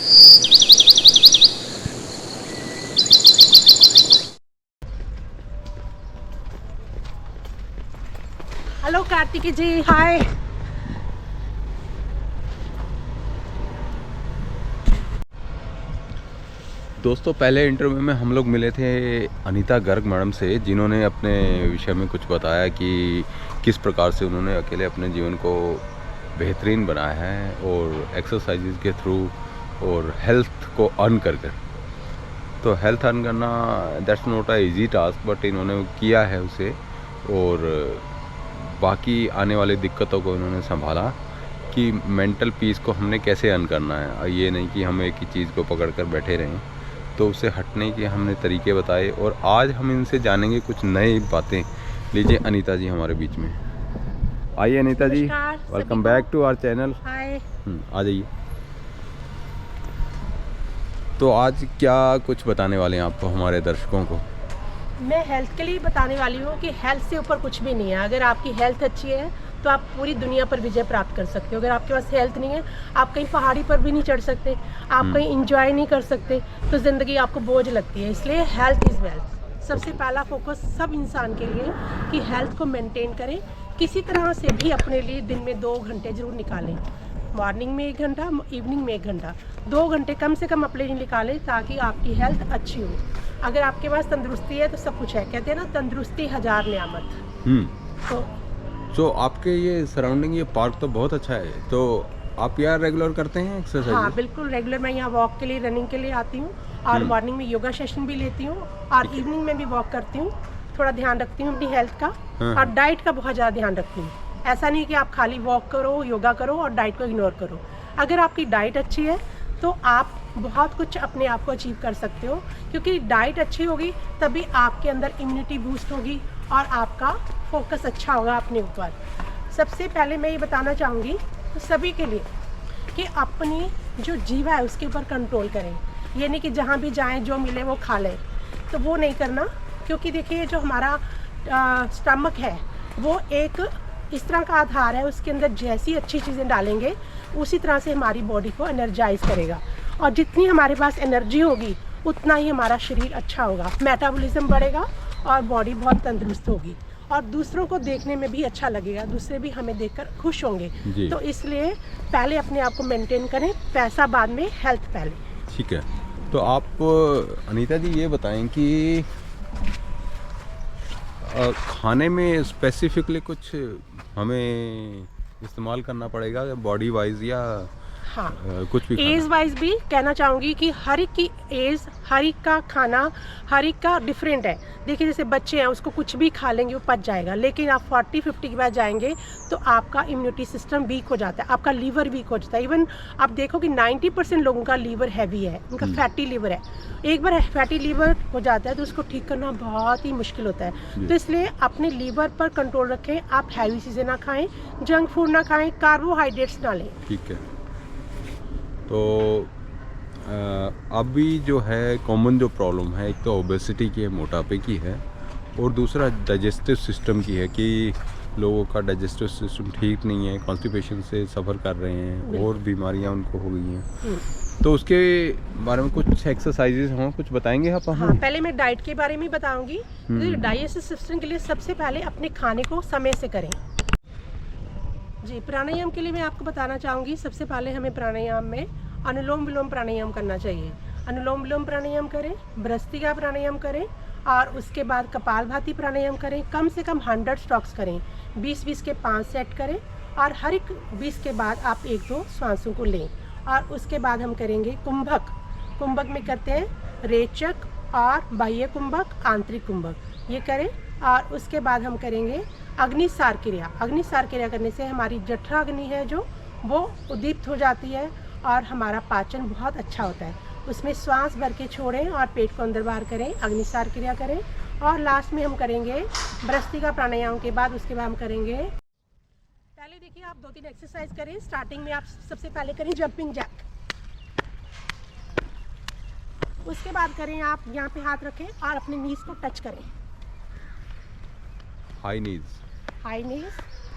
Hello Kartiki जी, हाय। दोस्तों, पहले interview में हम लोग मिले थे अनीता गर्ग मैडम से, जिन्होंने अपने विषय में कुछ बताया कि किस प्रकार से उन्होंने अकेले अपने जीवन को बेहतरीन बनाया है और एक्सरसाइजेज के थ्रू और हेल्थ को अर्न कर कर। तो हेल्थ अर्न करना that's not a easy task, but इन्होंने किया है उसे, और बाकी आने वाली दिक्कतों को इन्होंने संभाला कि मेंटल पीस को हमने कैसे अर्न करना है। ये नहीं कि हम एक ही चीज़ को पकड़ कर बैठे रहें, तो उससे हटने के हमने तरीके बताए और आज हम इनसे जानेंगे कुछ नई बातें। लीजिए अनीता जी हमारे बीच में आइए। Anita ji, welcome back to our channel. Hi. आ जाइए। तो आज क्या कुछ बताने वाले हैं आपको, हमारे दर्शकों को? मैं हेल्थ के लिए बताने वाली हूँ कि हेल्थ से ऊपर कुछ भी नहीं है। अगर आपकी हेल्थ अच्छी है तो आप पूरी दुनिया पर विजय प्राप्त कर सकते हो। अगर आपके पास हेल्थ नहीं है, आप कहीं पहाड़ी पर भी नहीं चढ़ सकते, आप कहीं इंजॉय नहीं कर सकते, तो ज़िंदगी आपको बोझ लगती है। इसलिए हेल्थ इज़ वेल्थ। सबसे पहला फोकस सब इंसान के लिए कि हेल्थ को मेंटेन करें। किसी तरह से भी अपने लिए दिन में 2 घंटे ज़रूर निकालें। मॉर्निंग में 1 घंटा, इवनिंग में 1 घंटा, 2 घंटे कम से कम अपने लिए निकालें ताकि आपकी हेल्थ अच्छी हो। अगर आपके पास तंदुरुस्ती है तो सब कुछ है। कहते हैं ना, तंदुरुस्ती हजार नियामत। तो आपके ये सराउंडिंग, ये पार्क तो बहुत अच्छा है, तो आप यहाँ रेगुलर करते हैं एक्सरसाइज? हाँ बिल्कुल, रेगुलर मैं यहाँ वॉक के लिए, रनिंग के लिए आती हूँ और मॉर्निंग में योगा सेशन भी लेती हूँ और इवनिंग में भी वॉक करती हूँ। थोड़ा ध्यान रखती हूँ अपनी हेल्थ का और डाइट का बहुत ज़्यादा ध्यान रखती हूँ। ऐसा नहीं कि आप खाली वॉक करो, योगा करो और डाइट को इग्नोर करो। अगर आपकी डाइट अच्छी है तो आप बहुत कुछ अपने आप को अचीव कर सकते हो, क्योंकि डाइट अच्छी होगी तभी आपके अंदर इम्यूनिटी बूस्ट होगी और आपका फोकस अच्छा होगा अपने ऊपर। सबसे पहले मैं ये बताना चाहूँगी सभी के लिए कि अपनी जो जीवा है उसके ऊपर कंट्रोल करें। ये नहीं कि जहाँ भी जाएं जो मिले वो खा लें, तो वो नहीं करना। क्योंकि देखिए, जो हमारा स्टमक है वो एक इस तरह का आधार है, उसके अंदर जैसी अच्छी चीज़ें डालेंगे उसी तरह से हमारी बॉडी को एनर्जाइज करेगा, और जितनी हमारे पास एनर्जी होगी उतना ही हमारा शरीर अच्छा होगा, मेटाबॉलिज्म बढ़ेगा और बॉडी बहुत तंदुरुस्त होगी और दूसरों को देखने में भी अच्छा लगेगा, दूसरे भी हमें देखकर खुश होंगे। तो इसलिए पहले अपने आप को मेंटेन करें, पैसा बाद में, हेल्थ पहले। ठीक है। तो आप अनीता जी ये बताएं कि खाने में स्पेसिफिकली कुछ हमें इस्तेमाल करना पड़ेगा बॉडी वाइज, या हाँ, कुछ भी एज वाइज भी कहना चाहूँगी कि हर एक की एज, हर एक का खाना, हर एक का डिफरेंट है। देखिए, जैसे बच्चे हैं उसको कुछ भी खा लेंगे वो पच जाएगा, लेकिन आप 40-50 के बाद जाएंगे तो आपका इम्यूनिटी सिस्टम वीक हो जाता है, आपका लीवर वीक हो जाता है। इवन आप देखो कि 90% लोगों का लीवर हैवी है, उनका फैटी लीवर है। एक बार फैटी लीवर हो जाता है तो उसको ठीक करना बहुत ही मुश्किल होता है। तो इसलिए अपने लीवर पर कंट्रोल रखें। आप हैवी चीज़ें ना खाएं, जंक फूड ना खाएं, कार्बोहाइड्रेट्स ना लें। ठीक है। तो अभी जो है कॉमन जो प्रॉब्लम है, एक तो ओबेसिटी की है, मोटापे की है, और दूसरा डाइजेस्टिव सिस्टम की है कि लोगों का डाइजेस्टिव सिस्टम ठीक नहीं है, कॉन्स्टिपेशन से सफ़र कर रहे हैं और बीमारियां उनको हो गई हैं। तो उसके बारे में कुछ एक्सरसाइजेज हों, कुछ बताएंगे आप? हाँ, पहले मैं डाइट के बारे में बताऊंगी। डाइजेस्टिव सिस्टम के लिए सबसे पहले अपने खाने को समय से करें। जी, प्राणायाम के लिए मैं आपको बताना चाहूँगी। सबसे पहले हमें प्राणायाम में अनुलोम विलोम प्राणायाम करना चाहिए। अनुलोम विलोम प्राणायाम करें, भ्रस्त्रिका प्राणायाम करें और उसके बाद कपालभाति प्राणायाम करें। कम से कम 100 स्टॉक्स करें, 20-20 के 5 सेट करें और हर एक 20 के बाद आप 1-2 श्वासों को लें। और उसके बाद हम करेंगे कुंभक। कुंभक में करते हैं रेचक और बाह्य कुंभक, आंतरिक कुंभक, ये करें। और उसके बाद हम करेंगे अग्निसार क्रिया। अग्निसार क्रिया करने से हमारी जठराग्नि है जो, वो उद्दीप्त हो जाती है और हमारा पाचन बहुत अच्छा होता है। उसमें श्वास भर के छोड़ें और पेट को अंदर बाहर करें, अग्निसार क्रिया करें। और लास्ट में हम करेंगे भ्रस्त्रिका प्राणायाम के बाद, उसके बाद हम करेंगे, पहले देखिए आप 2-3 एक्सरसाइज करें। स्टार्टिंग में आप सबसे पहले करें जंपिंग जैक, उसके बाद करें आप यहाँ पे हाथ रखें और अपने नीज को टच करें, हाई नीज, हाई नीज,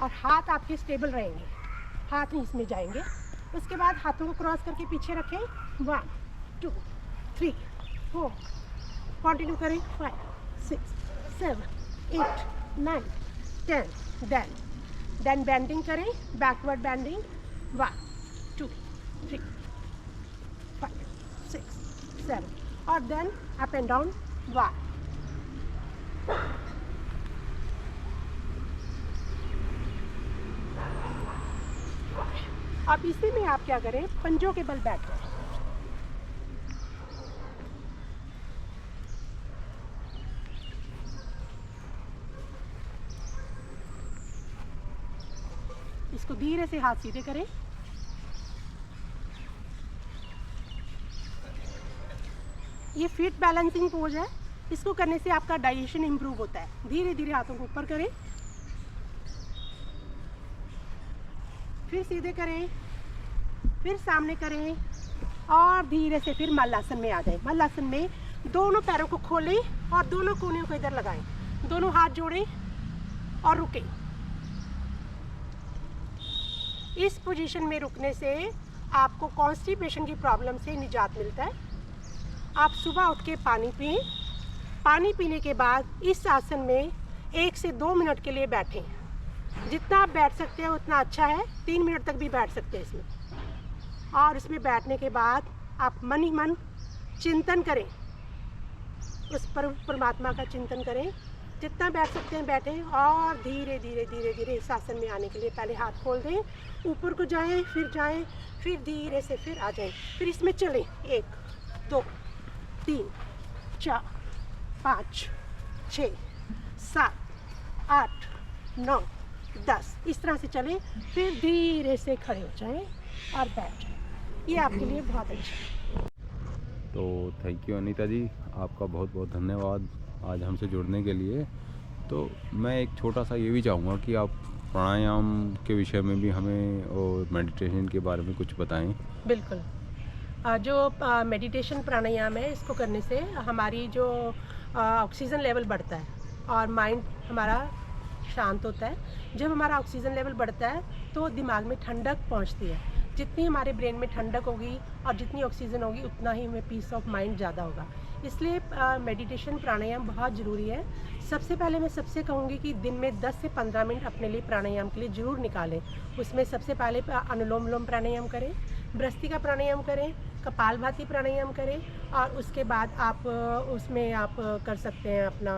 और हाथ आपके स्टेबल रहेंगे, हाथ नीज में जाएंगे। उसके बाद हाथों को क्रॉस करके पीछे रखें, 1 2 3 4 कंटिन्यू करें 5 6 7 8 9 10 देन बेंडिंग करें बैकवर्ड बेंडिंग 1 2 3 5 6 7 और देन अप एंड डाउन 1 अब इसी में आप क्या करें पंजों के बल बैठो इसको धीरे से हाथ सीधे करें ये फीट बैलेंसिंग पोज है इसको करने से आपका डाइजेशन इंप्रूव होता है धीरे धीरे हाथों को ऊपर करें फिर सीधे करें फिर सामने करें और धीरे से फिर मल्लासन में आ जाए मल्लासन में दोनों पैरों को खोलें और दोनों कोनों को इधर लगाएं दोनों हाथ जोड़ें और रुकें इस पोजीशन में रुकने से आपको कॉन्स्टिपेशन की प्रॉब्लम से निजात मिलता है आप सुबह उठ के पानी पिएं पानी पीने के बाद इस आसन में 1 से 2 मिनट के लिए बैठें जितना आप बैठ सकते हैं उतना अच्छा है 3 मिनट तक भी बैठ सकते हैं इसमें और इसमें बैठने के बाद आप मन ही मन चिंतन करें उस परमात्मा का चिंतन करें जितना बैठ सकते हैं बैठें और धीरे धीरे धीरे धीरे इस आसन में आने के लिए पहले हाथ खोल दें ऊपर को जाएं फिर धीरे से फिर आ जाएं फिर इसमें चलें 1 2 3 4 5 6 7 8 9 10 इस तरह से चलें फिर धीरे से खड़े हो जाएं और बैठ जाएं ये आपके लिए बहुत अच्छा है तो थैंक यू अनीता जी आपका बहुत बहुत धन्यवाद आज हमसे जुड़ने के लिए तो मैं एक छोटा सा ये भी चाहूँगा कि आप प्राणायाम के विषय में भी हमें और मेडिटेशन के बारे में कुछ बताएं बिल्कुल जो मेडिटेशन प्राणायाम है इसको करने से हमारी जो ऑक्सीजन लेवल बढ़ता है और माइंड हमारा शांत होता है जब हमारा ऑक्सीजन लेवल बढ़ता है तो दिमाग में ठंडक पहुंचती है जितनी हमारे ब्रेन में ठंडक होगी और जितनी ऑक्सीजन होगी उतना ही हमें पीस ऑफ माइंड ज़्यादा होगा इसलिए मेडिटेशन प्राणायाम बहुत ज़रूरी है सबसे पहले मैं सबसे कहूँगी कि दिन में 10 से 15 मिनट अपने लिए प्राणायाम के लिए ज़रूर निकालें उसमें सबसे पहले अनुलोम विलोम प्राणायाम करें भ्रस्त्रिका प्राणायाम करें कपालभाति प्राणायाम करें और उसके बाद आप उसमें आप कर सकते हैं अपना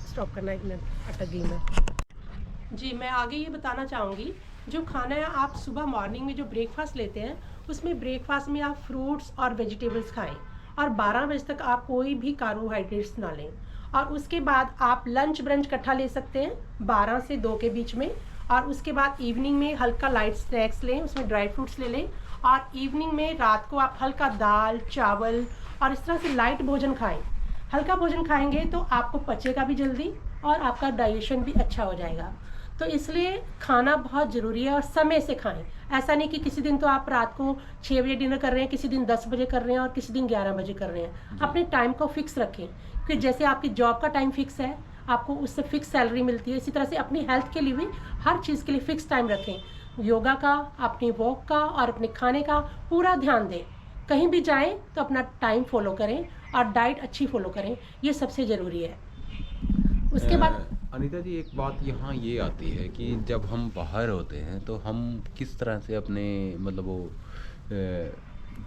स्टॉप करना 1 मिनट अटक गई मैं जी मैं आगे ये बताना चाहूँगी जो खाना है आप सुबह मॉर्निंग में जो ब्रेकफास्ट लेते हैं उसमें ब्रेकफास्ट में आप फ्रूट्स और वेजिटेबल्स खाएं और 12 बजे तक आप कोई भी कार्बोहाइड्रेट्स ना लें और उसके बाद आप लंच ब्रंच इकट्ठा ले सकते हैं 12 से 2 के बीच में और उसके बाद इवनिंग में हल्का लाइट स्नैक्स लें उसमें ड्राई फ्रूट्स ले लें और इवनिंग में रात को आप हल्का दाल चावल और इस तरह से लाइट भोजन खाएं हल्का भोजन खाएंगे तो आपको पचेगा भी जल्दी और आपका डाइजेशन भी अच्छा हो जाएगा तो इसलिए खाना बहुत ज़रूरी है और समय से खाएं ऐसा नहीं कि किसी दिन तो आप रात को 6 बजे डिनर कर रहे हैं किसी दिन 10 बजे कर रहे हैं और किसी दिन 11 बजे कर रहे हैं अपने टाइम को फिक्स रखें क्योंकि जैसे आपकी जॉब का टाइम फिक्स है आपको उससे फिक्स सैलरी मिलती है इसी तरह से अपनी हेल्थ के लिए भी हर चीज़ के लिए फिक्स टाइम रखें योगा का अपनी वॉक का और अपने खाने का पूरा ध्यान दें कहीं भी जाएं तो अपना टाइम फॉलो करें और डाइट अच्छी फॉलो करें ये सबसे ज़रूरी है उसके बाद अनीता जी एक बात यहाँ ये आती है कि जब हम बाहर होते हैं तो हम किस तरह से अपने मतलब वो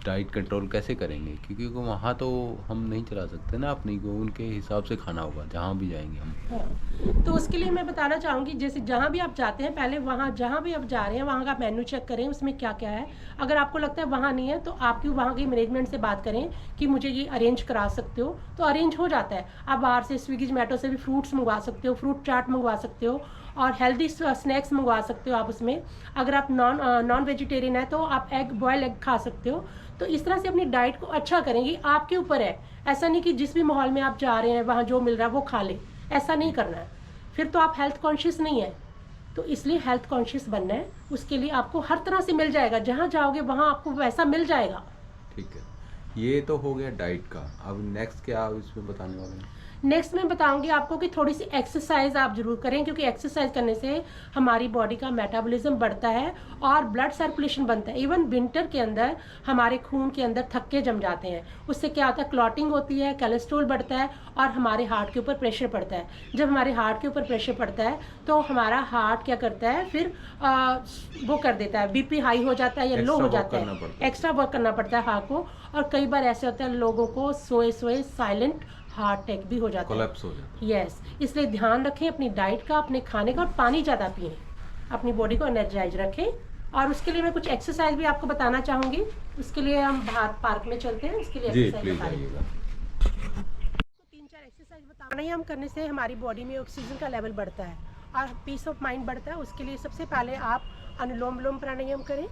डाइट कंट्रोल कैसे करेंगे क्योंकि वहाँ तो हम नहीं चला सकते ना अपनी को उनके हिसाब से खाना होगा जहाँ भी जाएंगे हम हाँ। तो उसके लिए मैं बताना चाहूँगी जैसे जहाँ भी आप जाते हैं पहले वहाँ जहाँ भी आप जा रहे हैं वहाँ का मेन्यू चेक करें उसमें क्या क्या है अगर आपको लगता है वहाँ नहीं है तो आपकी वहाँ की मैनेजमेंट से बात करें कि मुझे ये अरेंज करा सकते हो तो अरेंज हो जाता है आप बाहर से स्विगी जोमेटो से भी फ्रूट्स मंगवा सकते हो फ्रूट चाट मंगवा सकते हो और हेल्दी स्नैक्स मंगवा सकते हो आप उसमें अगर आप नॉन वेजिटेरियन है तो आप बॉयल एग खा सकते हो तो इस तरह से अपनी डाइट को अच्छा करेंगे आपके ऊपर है ऐसा नहीं कि जिस भी माहौल में आप जा रहे हैं वहाँ जो मिल रहा है वो खा ले ऐसा नहीं करना है फिर तो आप हेल्थ कॉन्शियस नहीं है तो इसलिए हेल्थ कॉन्शियस बनना है उसके लिए आपको हर तरह से मिल जाएगा जहाँ जाओगे वहाँ आपको वैसा मिल जाएगा ठीक है ये तो हो गया डाइट का अब नेक्स्ट क्या आप इसमें बताने वाले हैं नेक्स्ट मैं बताऊंगी आपको कि थोड़ी सी एक्सरसाइज आप जरूर करें, क्योंकि एक्सरसाइज करने से हमारी बॉडी का मेटाबॉलिज्म बढ़ता है और ब्लड सर्कुलेशन बनता है। इवन विंटर के अंदर हमारे खून के अंदर थक्के जम जाते हैं, उससे क्या होता है, क्लॉटिंग होती है, कोलेस्ट्रॉल बढ़ता है और हमारे हार्ट के ऊपर प्रेशर पड़ता है। जब हमारे हार्ट के ऊपर प्रेशर पड़ता है तो हमारा हार्ट क्या करता है, फिर वो कर देता है, बीपी हाई हो जाता है या लो हो जाता है, एक्स्ट्रा वर्क करना पड़ता है हार्ट को। और कई बार ऐसे होता है लोगों को सोए सोए साइलेंट हार्ट अटैक भी हो जाता कोलैप्स हो जाता है। यस, इसलिए ध्यान रखें अपनी डाइट का, अपने खाने का, और पानी ज़्यादा पिएं, अपनी बॉडी को एनर्जाइज रखें। और उसके लिए मैं कुछ एक्सरसाइज भी आपको बताना चाहूँगी। उसके लिए हम बाहर पार्क में चलते हैं, उसके लिए जी एक्सरसाइज प्लीज बताएंगे। आइएगा। 3-4 एक्सरसाइज प्राणायाम करने से हमारी बॉडी में ऑक्सीजन का लेवल बढ़ता है और पीस ऑफ माइंड बढ़ता है। उसके लिए सबसे पहले आप अनुलोम विलोम प्राणायाम करें,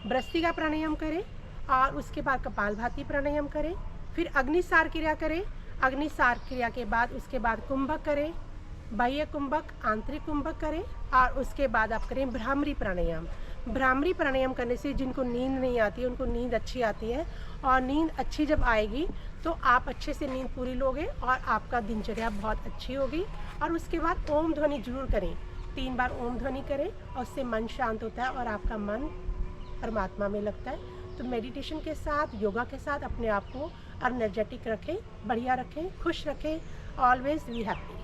भ्रमरी प्राणायाम करें और उसके बाद कपालभाति प्राणायाम करें, फिर अग्निसार क्रिया करें। अग्निसार क्रिया के बाद उसके बाद कुंभक करें, बाह्य कुंभक, आंतरिक कुंभक करें और उसके बाद आप करें भ्रामरी प्राणायाम। भ्रामरी प्राणायाम करने से जिनको नींद नहीं आती है उनको नींद अच्छी आती है, और नींद अच्छी जब आएगी तो आप अच्छे से नींद पूरी लोगे और आपका दिनचर्या बहुत अच्छी होगी। और उसके बाद ओम ध्वनि जरूर करें, 3 बार ओम ध्वनि करें और उससे मन शांत होता है और आपका मन परमात्मा में लगता है। तो मेडिटेशन के साथ, योगा के साथ अपने आप को एनर्जेटिक रखें, बढ़िया रखें, खुश रखें, ऑलवेज बी हैप्पी।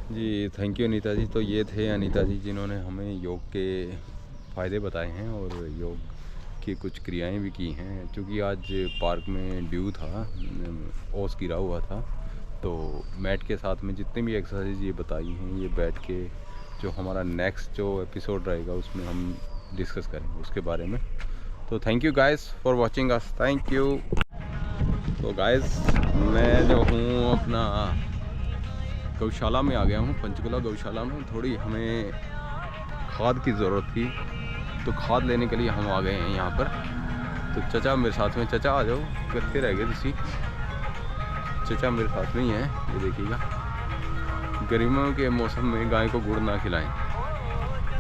जी थैंक यू अनीता जी। तो ये थे अनीता जी जिन्होंने हमें योग के फ़ायदे बताए हैं और योग की कुछ क्रियाएं भी की हैं। क्योंकि आज पार्क में ड्यू था, ओस गिरा हुआ था, तो मैट के साथ में जितने भी एक्सरसाइज ये बताई हैं, ये बैठ के जो हमारा नेक्स्ट जो एपिसोड रहेगा उसमें हम डिस्कस करेंगे उसके बारे में। तो thank you guys for watching us, thank you. तो गाइस मैं जो हूँ अपना गौशाला में आ गया हूँ, पंचकुला गौशाला में। थोड़ी हमें खाद की ज़रूरत थी, तो खाद लेने के लिए हम आ गए हैं यहाँ पर। तो चचा मेरे साथ में, चचा आ जाओ, करते रह गए किसी। चचा मेरे साथ में ही हैं, ये देखिएगा। गर्मियों के मौसम में गाय को गुड़ ना खिलाएं,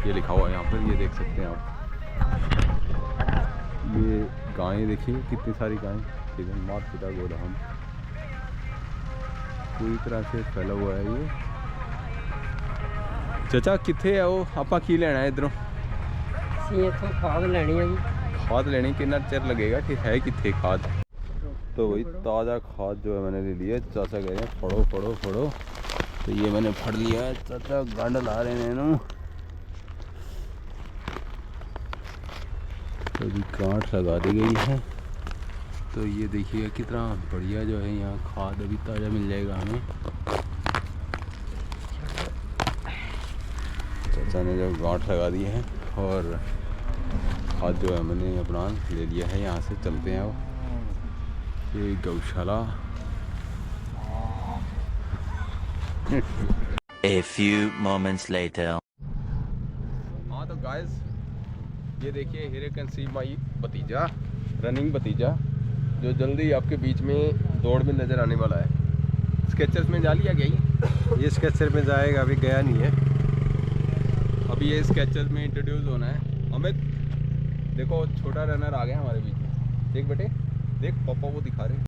ये लिखा हुआ है यहाँ पर, ये देख सकते हैं आप। ये गायें देखिए, कितनी सारी गायें, सीधे मात पिता गोड़ा हम पूरी तरह से फैला हुआ है ये। चचा किथे है वो, आपा की लेना है इधरों? इत्थों खाद लेनी है जी। खाद लेनी, कितना चिर लगेगा, कि है किथे खाद? तो वही ताज़ा खाद जो है मैंने ले लिया। चाचा कह रहे हैं फड़ो फड़ो फड़ो, तो ये मैंने फड़ लिया है। चाचा गंड ला रहे हैं इन्हों, तो अभी गांठ लगा दी गई है। तो ये देखिए कितना बढ़िया जो है यहाँ खाद अभी ताज़ा मिल जाएगा हमें। चाचा ने जो गांठ लगा दी है और खाद जो है मैंने अपना ले लिया है। यहाँ से चलते हैं अब ये गौशाला। A few moments later. हाँ तो गाइस ये देखिए, हियर यू कैन सी माई भतीजा, रनिंग भतीजा, जो जल्दी आपके बीच में दौड़ में नज़र आने वाला है। स्केचर्स में जा लिया गया ये स्केचर में जाएगा, अभी गया नहीं है। अभी ये स्केचर्स में इंट्रोड्यूस होना है। अमित देखो, छोटा रनर आ गया हमारे बीच में। देख बेटे, देख पापा को दिखा रहे हैं।